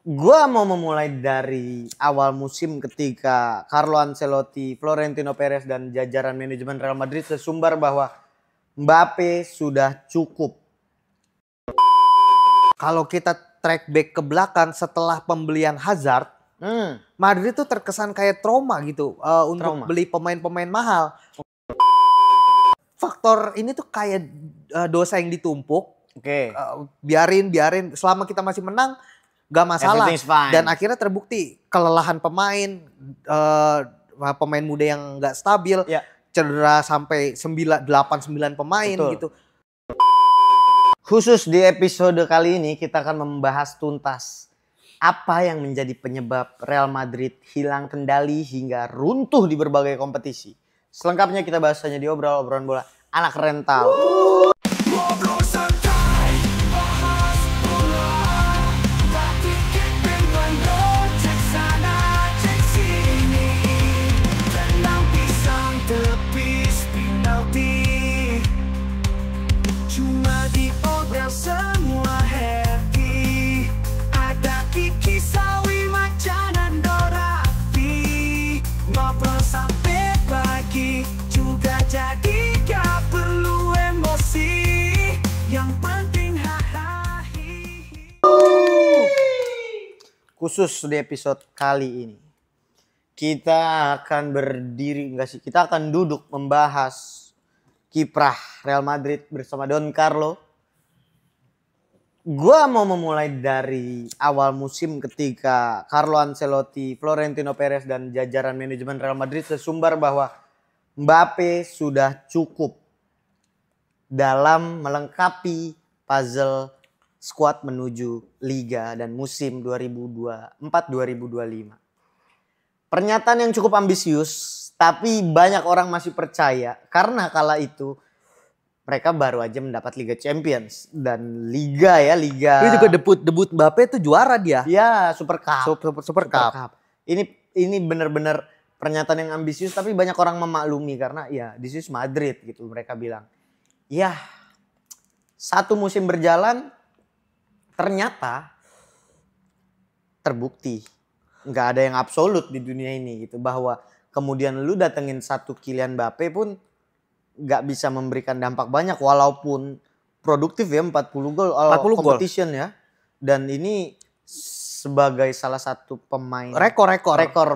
Gua mau memulai dari awal musim ketika Carlo Ancelotti, Florentino Perez dan jajaran manajemen Real Madrid sesumbar bahwa Mbappe sudah cukup. Kalau kita track back ke belakang setelah pembelian Hazard, Madrid tuh terkesan kayak trauma gitu untuk beli pemain-pemain mahal. Faktor ini tuh kayak dosa yang ditumpuk. Biarin selama kita masih menang gak masalah. Dan akhirnya terbukti kelelahan pemain, pemain muda yang gak stabil, cedera sampai 8-9 pemain gitu. Khusus di episode kali ini kita akan membahas tuntas apa yang menjadi penyebab Real Madrid hilang kendali hingga runtuh di berbagai kompetisi. Selengkapnya kita bahas hanya di obrolan bola anak rental. Semua happy, ada Kiki, Sawi, Macan, dan Dora Api. Ngobrol sampai pagi, juga jadi gak perlu emosi. Yang penting hahaha. Khusus di episode kali ini kita akan kita akan duduk membahas kiprah Real Madrid bersama Don Carlo. Gua mau memulai dari awal musim ketika Carlo Ancelotti, Florentino Perez dan jajaran manajemen Real Madrid sesumbar bahwa Mbappe sudah cukup dalam melengkapi puzzle skuad menuju Liga dan musim 2024-2025. Pernyataan yang cukup ambisius, tapi banyak orang masih percaya karena kala itu mereka baru aja mendapat Liga Champions dan Liga. Ini juga debut Mbappe itu juara dia. Ya, Super Cup. Super Cup. Ini benar-benar pernyataan yang ambisius tapi banyak orang memaklumi karena ya this is Madrid gitu mereka bilang. Ya, satu musim berjalan ternyata terbukti nggak ada yang absolut di dunia ini gitu, bahwa kemudian lu datengin satu Kylian Mbappe pun gak bisa memberikan dampak banyak walaupun produktif ya, 40 gol all competition ya. Dan ini sebagai salah satu pemain rekor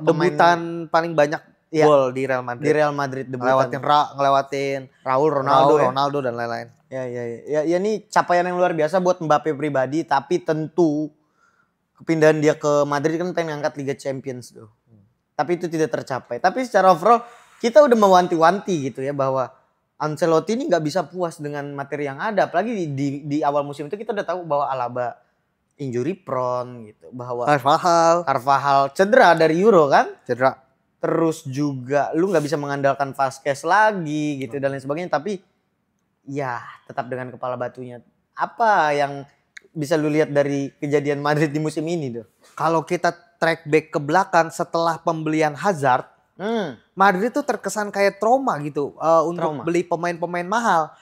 debutan paling banyak gol di Real Madrid. Di Real Madrid debutan. Ngelewatin Raul, Ronaldo dan lain-lain. Ya ini capaian yang luar biasa buat Mbappe pribadi, tapi tentu kepindahan dia ke Madrid kan pengen ngangkat Liga Champions tuh. Tapi itu tidak tercapai. Tapi secara overall kita udah mewanti-wanti gitu ya bahwa Ancelotti ini nggak bisa puas dengan materi yang ada, apalagi di awal musim itu kita udah tahu bahwa Alaba injury prone gitu, bahwa Carvajal cedera dari Euro kan, terus juga lu nggak bisa mengandalkan Vazquez lagi gitu dan lain sebagainya. Tapi ya tetap dengan kepala batunya. Apa yang bisa lu lihat dari kejadian Madrid di musim ini tuh? Kalau kita track back ke belakang setelah pembelian Hazard, Madrid tuh terkesan kayak trauma gitu untuk beli pemain-pemain mahal.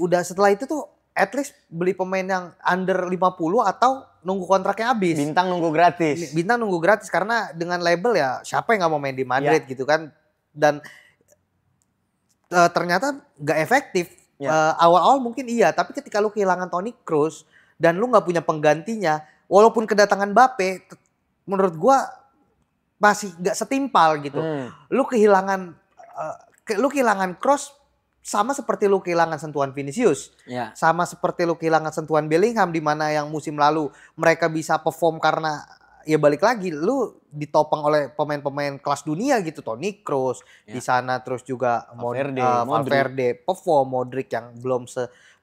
Udah setelah itu tuh at least beli pemain yang under 50 atau nunggu kontraknya habis. Bintang nunggu gratis karena dengan label ya siapa yang nggak mau main di Madrid gitu kan. Dan ternyata nggak efektif. Awal-awal mungkin iya, tapi ketika lu kehilangan Toni Kroos dan lu nggak punya penggantinya, walaupun kedatangan Mbappe menurut gua masih nggak setimpal gitu. Lu kehilangan Kroos sama seperti lu kehilangan sentuhan Vinicius. Sama seperti lu kehilangan sentuhan Bellingham, di mana yang musim lalu mereka bisa perform karena ya balik lagi lu ditopang oleh pemain-pemain kelas dunia gitu. Toni Kroos di sana, terus juga Valverde perform, Modric yang belum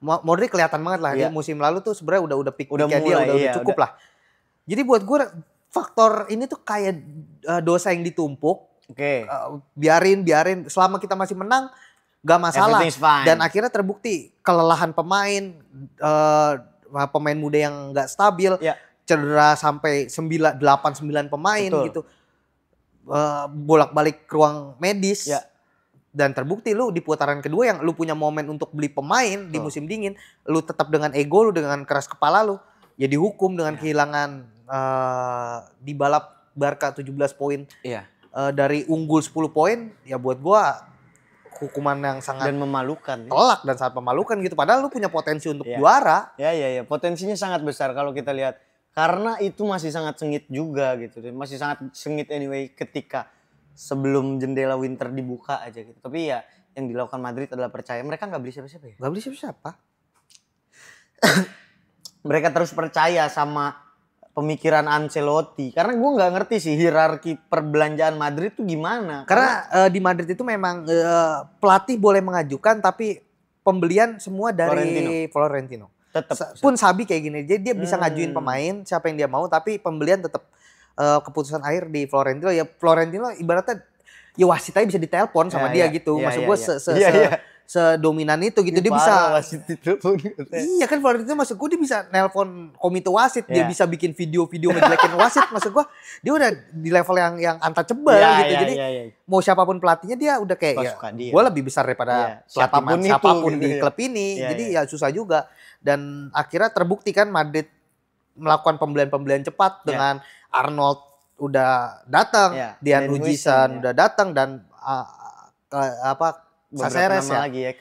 Modric kelihatan banget lah. Dia musim lalu tuh sebenarnya udah peak-peaknya dia udah cukup lah. Jadi buat gue faktor ini tuh kayak dosa yang ditumpuk. Biarin selama kita masih menang gak masalah. Dan akhirnya terbukti kelelahan pemain, pemain muda yang gak stabil, cedera sampai 8-9 pemain gitu. Bolak-balik ke ruang medis. Dan terbukti lu di putaran kedua yang lu punya momen untuk beli pemain di musim dingin, lu tetap dengan ego lu, dengan keras kepala lu, ya dihukum dengan kehilangan di balap Barca 17 poin Iya. dari unggul 10 poin, ya buat gua hukuman yang sangat Dan memalukan. telak dan sangat memalukan gitu. Padahal lu punya potensi untuk Iya. juara. Ya, potensinya sangat besar kalau kita lihat. Karena itu masih sangat sengit juga gitu. Masih sangat sengit anyway ketika sebelum jendela winter dibuka aja gitu. Tapi ya yang dilakukan Madrid adalah percaya. Mereka nggak beli siapa-siapa ya. Gak beli siapa-siapa. Mereka terus percaya sama pemikiran Ancelotti. Karena gue nggak ngerti sih hierarki perbelanjaan Madrid tuh gimana. Karena di Madrid itu memang pelatih boleh mengajukan tapi pembelian semua dari Florentino. Tetap. Pun Sabi kayak gini, jadi dia bisa ngajuin pemain siapa yang dia mau, tapi pembelian tetap keputusan akhir di Florentino. Ya Florentino ibaratnya ya wasit aja bisa ditelepon sama dia gitu. Maksud gue sedominan itu gitu. Dia bisa wasit itu pun. Iya kan Florentino, maksud gue dia bisa nelpon komite wasit, dia bisa bikin video-video ngejelekin wasit. Maksud gue dia udah di level yang untouchable gitu. Jadi mau siapapun pelatihnya dia udah kayak ya, gue lebih besar daripada siapapun di klub ini. Jadi ya susah juga. Dan akhirnya terbukti kan Madrid melakukan pembelian-pembelian cepat dengan Arnold udah datang, Dean Huijsen udah datang, dan Caceres ya. Lagi ya,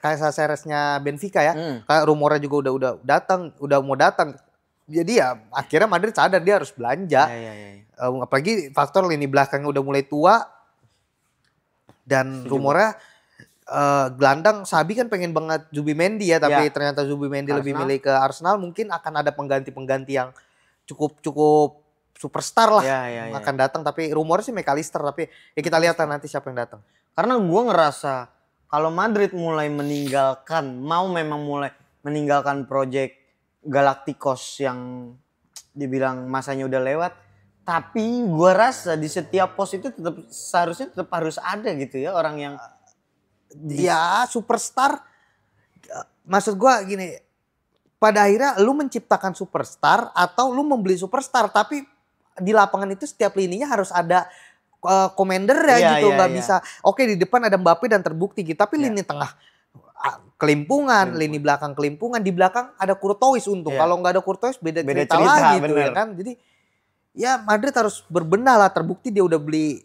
Caceresnya Benfica ya. Kayak rumornya juga udah datang, udah mau datang. Jadi ya akhirnya Madrid sadar dia harus belanja. Apalagi faktor lini belakang udah mulai tua. Dan rumornya gelandang Sabi kan pengen banget Zubimendi ya, tapi ternyata Zubimendi lebih milih ke Arsenal. Mungkin akan ada pengganti-pengganti yang cukup superstar lah akan datang, tapi rumornya sih McAllister, tapi ya kita lihat nanti siapa yang datang. Karena gue ngerasa kalau Madrid mulai meninggalkan proyek Galacticos yang dibilang masanya udah lewat, tapi gue rasa di setiap pos itu seharusnya tetap harus ada gitu ya orang yang ya superstar. Maksud gue gini, pada akhirnya lu menciptakan superstar atau lu membeli superstar, tapi di lapangan itu setiap lininya harus ada commander ya gitu. Nggak bisa oke di depan ada Mbappe dan terbukti gitu, tapi lini tengah kelimpungan, lini belakang kelimpungan, di belakang ada Courtois untung. Kalau nggak ada Courtois beda cerita lagi tuh ya kan. Jadi ya Madrid harus berbenah lah. Terbukti dia udah beli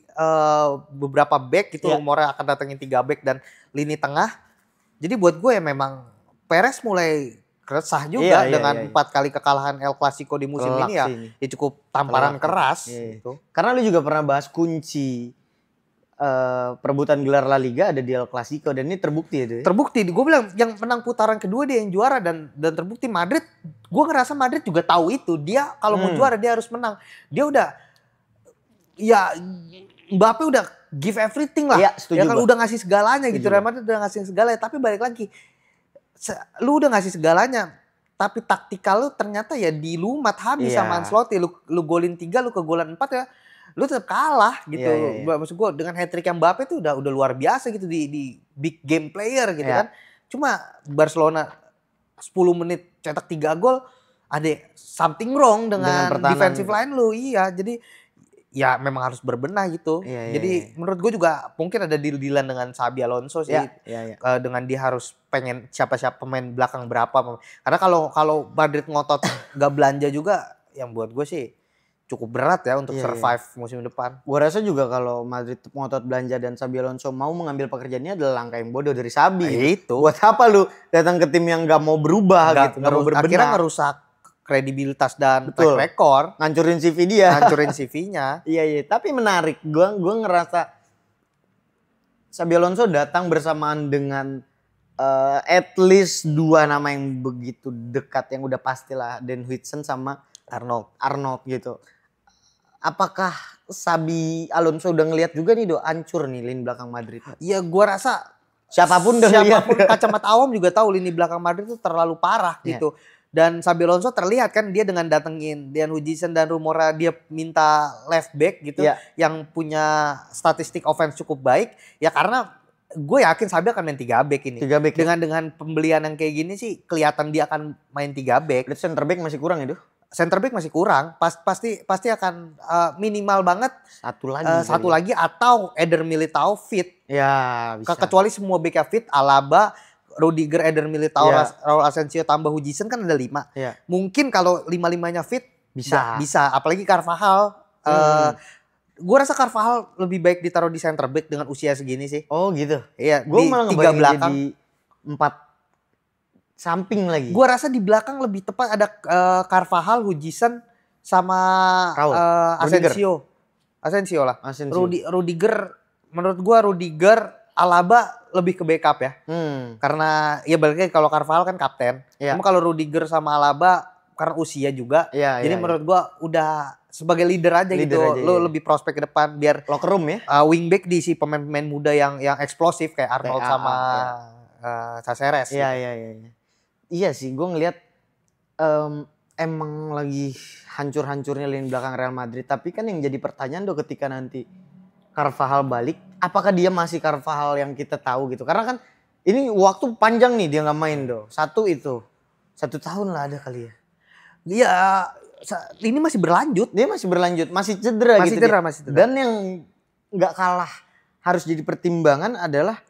beberapa back gitu, rumornya akan datangin 3 back dan lini tengah. Jadi buat gue ya memang Perez mulai resah juga dengan 4 kali kekalahan El Clasico di musim ini ya. Ya cukup tamparan keras gitu. Karena lu juga pernah bahas kunci perebutan gelar La Liga ada di El Clasico, dan ini terbukti ya. Terbukti, gue bilang yang menang putaran kedua dia yang juara, dan terbukti Madrid. Gue ngerasa Madrid juga tahu itu, dia kalau mau juara dia harus menang. Dia udah ya Mbappe udah give everything lah. Ya kan udah ngasih segalanya gitu. Real Madrid udah ngasih segalanya, tapi balik lagi lu udah ngasih segalanya, tapi taktikal lu ternyata ya dilumat habis sama Ancelotti. Lu golin 3, lu kegolan 4 ya. Lu tetap kalah gitu. Maksud gue dengan hat-trick yang Mbappe tuh udah luar biasa gitu di big game player gitu kan. Cuma Barcelona 10 menit cetak 3 gol, ada something wrong dengan defensive line lu. Iya, jadi ya memang harus berbenah gitu. Jadi menurut gue juga mungkin ada deal-dealan dengan Xabi Alonso sih. Dengan dia harus pengen siapa-siapa pemain belakang berapa. Karena kalau Madrid ngotot gak belanja juga, yang buat gue sih cukup berat ya untuk survive musim depan. Gue rasa juga kalau Madrid ngotot belanja dan Xabi Alonso mau mengambil pekerjaannya adalah langkah yang bodoh dari Xabi. Itu. Buat apa lu datang ke tim yang gak mau berubah gitu, gak mau berbenah. Akhirnya ngerusak kredibilitas dan track record. Ngancurin CV dia. Ngancurin CV-nya. Iya, tapi menarik. Gue ngerasa Xabi Alonso datang bersamaan dengan at least 2 nama yang begitu dekat, yang udah pastilah, Dean Huijsen sama Arnold gitu. Apakah Xabi Alonso udah ngelihat juga nih hancur nih lini belakang Madrid? Ya gua rasa siapapun kacamata awam juga tahu lini belakang Madrid itu terlalu parah gitu. Dan Xabi Alonso terlihat kan dia dengan datengin Dean Huijsen dan rumornya dia minta left back gitu yang punya statistik offense cukup baik. Ya karena gue yakin Xabi akan main 3 back ini. 3 back dengan pembelian yang kayak gini sih kelihatan dia akan main 3 back. Center back masih kurang itu. Center back masih kurang, pasti akan minimal banget satu lagi atau Eder Militao fit. Ya bisa. Kecuali semua backnya fit, Alaba, Rudiger, Eder Militao, Iya. Raul Asensio tambah Hutchinson kan ada 5. Iya. Mungkin kalau 5-5-nya fit Bisa. bisa. Apalagi Carvajal. Gue rasa Carvajal lebih baik ditaruh di center back dengan usia segini sih. Oh gitu. Iya, Gue di malah 3 ngebayangin belakang. jadi 4 samping lagi. Gue rasa di belakang lebih tepat ada Carvajal, Hutchinson sama Raul. Asensio lah. Asensio. Rudiger, menurut gue Rudiger, Alaba lebih ke backup ya. Karena ya balik lagi kalau Carvajal kan kapten. Iya. Cuma kalau Rudiger sama Alaba karena usia juga. Iya, Jadi iya, menurut gua udah sebagai leader aja Leader gitu. aja, Lo iya. lebih prospek ke depan biar Locker room ya. wingback diisi pemain-pemain muda yang eksplosif kayak Arnold Kayak sama Caceres. Iya, gitu. iya, iya. Iya sih, gue ngelihat emang lagi hancur-hancurnya lini belakang Real Madrid. Tapi kan yang jadi pertanyaan tuh ketika nanti Carvajal balik, apakah dia masih Carvajal yang kita tahu gitu? Karena kan ini waktu panjang nih dia nggak main do. 1 tahun lah ada kali ya. Dia ini masih berlanjut. Dia masih berlanjut, masih cedera Masih gitu. cedera, dia. masih cedera. Dan yang nggak kalah harus jadi pertimbangan adalah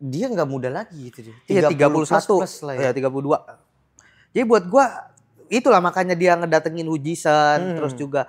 dia nggak muda lagi gitu dia. Iya 31. plus lah ya. Ya 32. Jadi buat gua itulah makanya dia ngedatengin Hutchinson, terus juga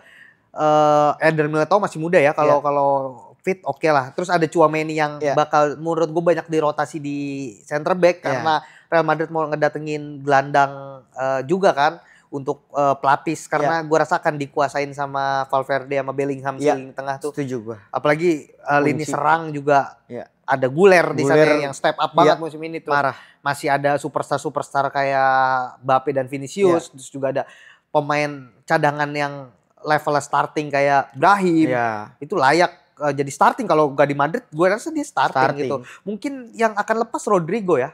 Eder Militao masih muda ya kalau fit oke lah. Terus ada Tchouaméni yang bakal menurut gue banyak dirotasi di center back karena Real Madrid mau ngedatengin gelandang juga kan untuk pelapis karena gue rasa akan dikuasain sama Valverde sama Bellingham di lini tengah tuh. Setuju gue. Apalagi lini serang juga Iya. ada Guler di sana yang step up banget musim ini tuh. Parah. Masih ada superstar kayak Mbappe dan Vinicius, terus juga ada pemain cadangan yang level starting kayak Brahim. Itu layak jadi starting kalau gak di Madrid, gue rasa dia starting gitu. Mungkin yang akan lepas Rodrigo ya.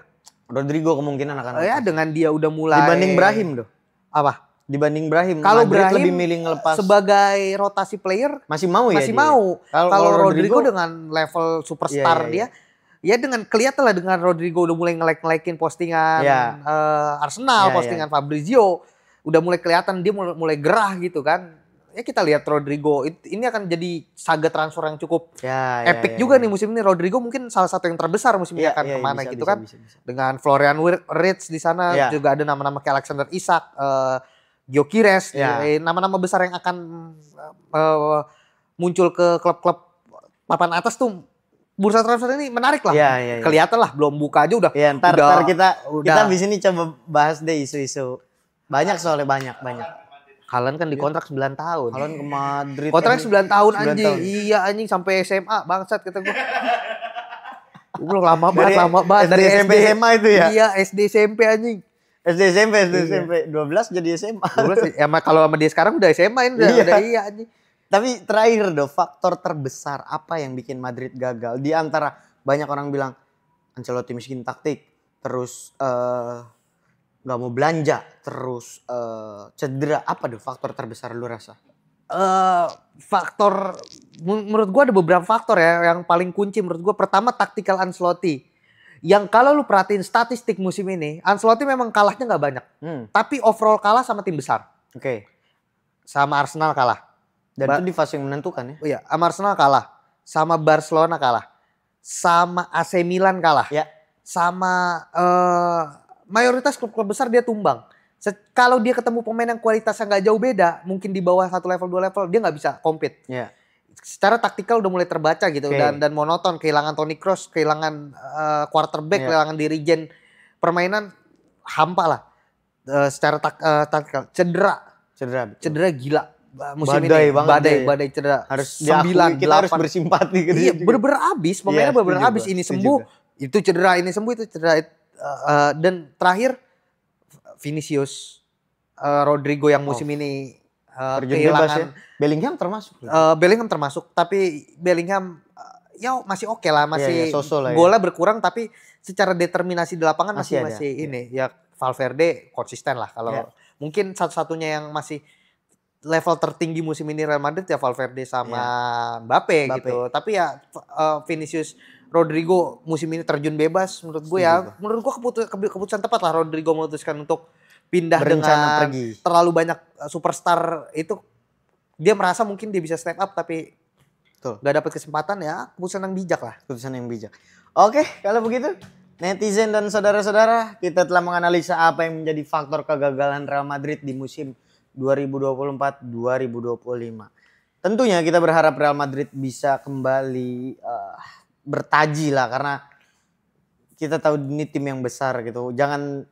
Rodrigo kemungkinan akan lepas. Ya dengan dia udah mulai dibanding Brahim doh. Apa? Dibanding Brahim. Kalau Madrid Brahim lebih milih ngelepas sebagai rotasi player masih mau ya. Masih mau. Kalau Rodrigo dengan level superstar dia ya dengan kelihatan lah dengan Rodrigo udah mulai nge-like-in postingan Arsenal, postingan Fabrizio, udah mulai kelihatan dia mulai gerah gitu kan. Ya kita lihat Rodrigo ini akan jadi saga transfer yang cukup epic juga nih musim ini. Rodrigo mungkin salah satu yang terbesar musim ini akan kemana gitu kan. Bisa. Dengan Florian Wirtz di sana juga ada nama-nama kayak Alexander Isak, Gyökeres, nama-nama besar yang akan muncul ke klub-klub papan atas tuh. Bursa transfer ini menarik lah. Kelihatan lah belum buka aja udah. Ntar kita di sini coba bahas deh isu-isu. Banyak soalnya banyak. Haaland kan dikontrak 9 tahun. Haaland ke Madrid. Kontrak 9 tahun anjing. Iya anjing sampai SMA bangsat kata gue. Belum lama banget. Dari SMP SMA itu ya? Iya SD SMP anjing. SD SMP 12 jadi SMA. 12 ya kalau sama dia sekarang udah SMA ini udah iya anjing. Tapi terakhir faktor terbesar apa yang bikin Madrid gagal? Di antara banyak orang bilang Ancelotti miskin taktik, terus nggak mau belanja, terus cedera. Apa faktor terbesar lu rasa? Faktor menurut gua ada beberapa faktor ya yang paling kunci menurut gua. Pertama tactical Ancelotti. Yang kalau lu perhatiin statistik musim ini, Ancelotti memang kalahnya nggak banyak. Tapi overall kalah sama tim besar. Oke. Sama Arsenal kalah. Dan itu di fase yang menentukan ya? Oh iya, sama Arsenal kalah. Sama Barcelona kalah. Sama AC Milan kalah. Sama mayoritas klub-klub besar dia tumbang. Kalau dia ketemu pemain yang kualitasnya nggak jauh beda, mungkin di bawah 1 level 2 level, dia nggak bisa compete. Secara taktikal udah mulai terbaca gitu dan monoton. Kehilangan Toni Kroos, kehilangan quarterback, kehilangan dirijen permainan hampa lah. Secara taktikal cedera gila. Musim badai ini badai cedera. Harus 9, kita harus bersimpati gitu. Iya, bener-bener abis, pemainnya bener-bener abis. Ini sembuh, itu cedera, ini sembuh, itu cedera. Dan terakhir Vinicius, Rodrigo yang musim ini kehilangan. Bellingham termasuk. Bellingham termasuk, tapi Bellingham ya masih oke lah, masih golnya berkurang, tapi secara determinasi di lapangan masih ini. Ya Valverde konsisten lah kalau mungkin satu-satunya yang masih level tertinggi musim ini Real Madrid ya Valverde sama Mbappe gitu. Tapi ya Vinicius, Rodrigo musim ini terjun bebas menurut gue ya. Menurut gue keputusan tepat lah Rodrigo memutuskan untuk pindah dengan terlalu banyak superstar itu. Dia merasa mungkin dia bisa step up tapi gak dapat kesempatan ya. Keputusan yang bijak lah. Keputusan yang bijak. Oke, kalau begitu Netizen dan saudara-saudara, kita telah menganalisa apa yang menjadi faktor kegagalan Real Madrid di musim 2024-2025. Tentunya kita berharap Real Madrid bisa kembali bertaji lah, karena kita tahu ini tim yang besar gitu. Jangan,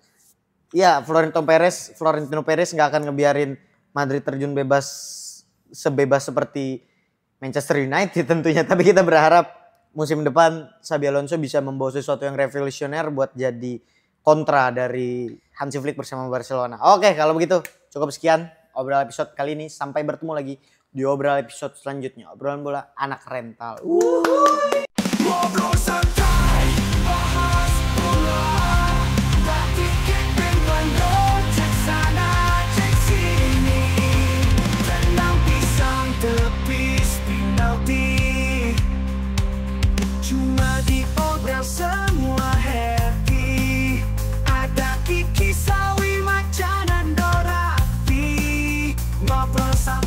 ya Florentino Perez nggak akan ngebiarin Madrid terjun bebas sebebas seperti Manchester United tentunya. Tapi kita berharap musim depan Xabi Alonso bisa membawa sesuatu yang revolusioner buat jadi kontra dari Hansi Flick bersama Barcelona. Oke, kalau begitu cukup sekian obrolan episode kali ini. Sampai bertemu lagi di obrolan episode selanjutnya. Obrolan bola anak rental. Ngobrol santai, bahas bola, tapi kick bandot, cek sana, cek sini. Tenang pisang tepis penalti, cuma di obrolan semua happy. Ada Kiki Sawi Macan dan Dora, ngobrol santai.